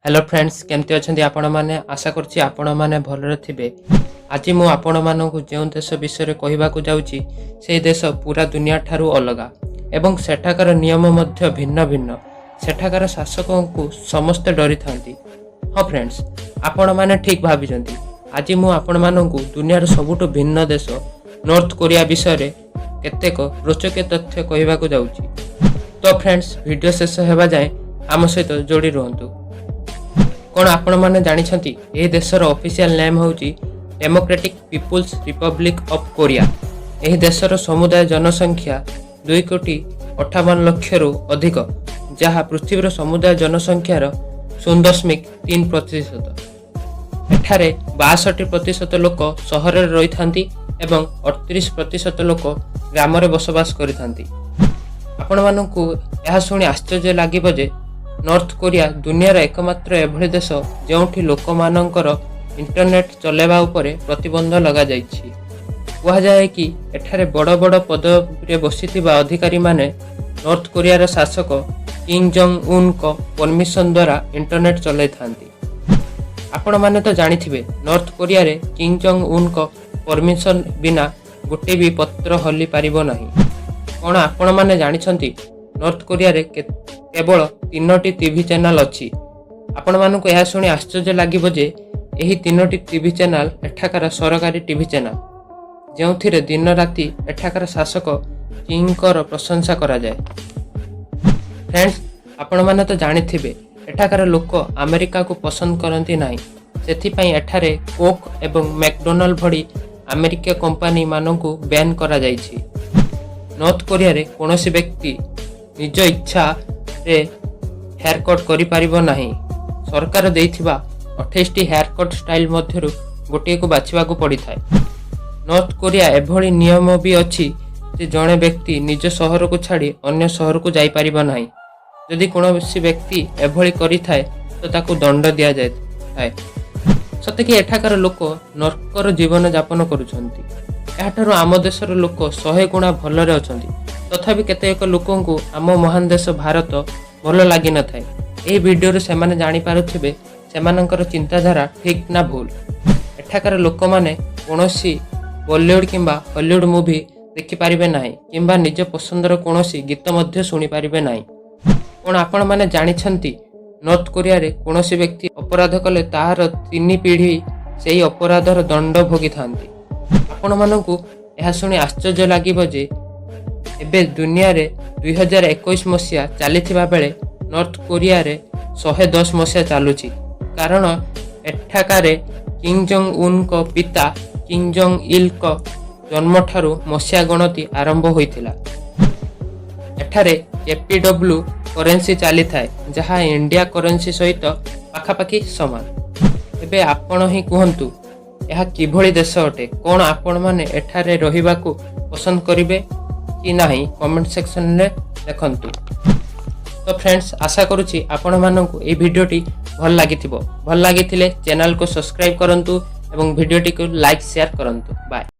Hello friends केमती अच्छा आपण मैंने आशा करुँची आपण मैंने भलरे थे। आज मु आपण मानक जो देश विषय कहवाक जाऊँगी से देश पूरा दुनिया ठारू अलग एवं सेठाकार नियम मध्य भिन्न भिन्न। सेठाकार शासकों को समस्ते डरी था। हाँ फ्रेंड्स आपण मैंने ठीक भावी। आज मु आपण मानक दुनियार सबुठ भिन्न देश नॉर्थ कोरिया विषय केतेक रोचक तथ्य कहवाक जाऊँगी। तो फ्रेंड्स वीडियो शेष होगा जाए आम सहित जोड़ी रुहतु। कौन आपण माने जानिछंती ए देशर ऑफिशियल नेम होउची democratic people's republic of Korea. एही देशर समुदाय जनसंख्या 2,58,00,000 रु अधिक, जहाँ पृथ्वीर समुदाय जनसंख्यार 0.3%। एठारे 62% लोक सहर रे रही थांती एवं 38% लोक ग्राम रे बसवास करि थांती। आपण मानकु यह शुणी आश्चर्य लागिबो जे नॉर्थ कोरिया दुनियार एकमात्र एभली देश जोठी लोक मानकर इंटरनेट चलेबा उपरे प्रतिबंध लगा जाइछि। कहा जाए कि एठारे बड़ बड़ पद रे बसिथिबा अधिकारी माने नॉर्थ कोरियार शासक किंग जोंग उन को परमिशन द्वारा इंटरनेट चलै थांती। आपण माने तो जानिथिबे नॉर्थ कोरिया रे किंग जोंग उन को परमिशन बिना गोटे भी पत्र हली पारिबो नाही। कोन आपण माने जानिछंती नॉर्थ कोरिया रे केवल 3टी टीवी चैनल अच्छी। आपण मानक यह शुणी आश्चर्य लगे जे यही 3टी टीवी चैनल एठाकार सरकारी टीवी चैनल जो दिन राति एठाकार शासक किंगर प्रशंसा करा जाए। फ्रेंड्स आपण माने तो जानिथिबे एठाकार लोक अमेरिका को पसंद करती नहीं, सेथिपई एठारे कोक एवं मैकडोनाल्ड भड़ी अमेरिका कंपनी मानकु बैन करा जाइछि। नॉर्थ कोरिया रे कोनोसी व्यक्ति निज इच्छा रे हेयर कट करि परिबो नाही। सरकार देइथिबा 28टी हेयर कट स्टाइल मध्यरु गोटे को बाछिबाकू पड़ी थाए। नॉर्थ कोरिया एभली नियम भी अछि जे जणे व्यक्ति निज शहर को छाड़ी अन्य शहर को जाई परिबो नाही। यदि कोनोसी व्यक्ति एभली करि थाए तो ताकू दंड दिया जाय थाए। सते कि एठाकार लोक नरकर जीवन यापन करूछंती। एठारो आम देशर लोक 100 गुणा भलरे अछंती, तथापि केतेक लोकों को आम महान देश भारत भल लगी न थाए। एही वीडियो रे सेमाने जानि पारुथिबे सेमानकर चिंताधारा ठीक ना भूल। एठाकार लोक माने कोनोसी बॉलीवुड किंबा हॉलीवुड मूवी देखि पारिबे नाही किंबा निज पसंदर कोनोसी गीत मध्य सुनि पारिबे नाही। कोन आपण माने जानिछंती नॉर्थ कोरिया रे कोनोसी व्यक्ति अपराध कले ताहार 3 पीढ़ी सेही अपराधर दंड भोगी थांती। आपण मानकु यह शुणी आश्चर्य लागिबो जे एबे दुनिया रे 2021 मसीहा चली बेले नॉर्थ कोरिया रे 110 मसीहा चलुची। कारण एठाकारे किंग जोंग उन को पिता किंग जोंग इल को जन्म ठारू मसीहा गणति आरंभ होइथिला। एठारे KPW करेंसी चली थाए, जहाँ इंडिया करेंसी सहित पाखापाखी समान। एबे आपण ही कहंतु यह किभली देश अटे। कौन आपण माने एठारे रहिबाकू पसंद करिवे कि नहीं कमेंट सेक्शन में देखंतु। तो फ्रेंड्स आशा करुँची आपण मानकु ए वीडियोटी भल लागिथिबो। भल लागिथिले चैनल को सब्सक्राइब करंतु एवं वीडियोटी को लाइक शेयर करंतु। बाय।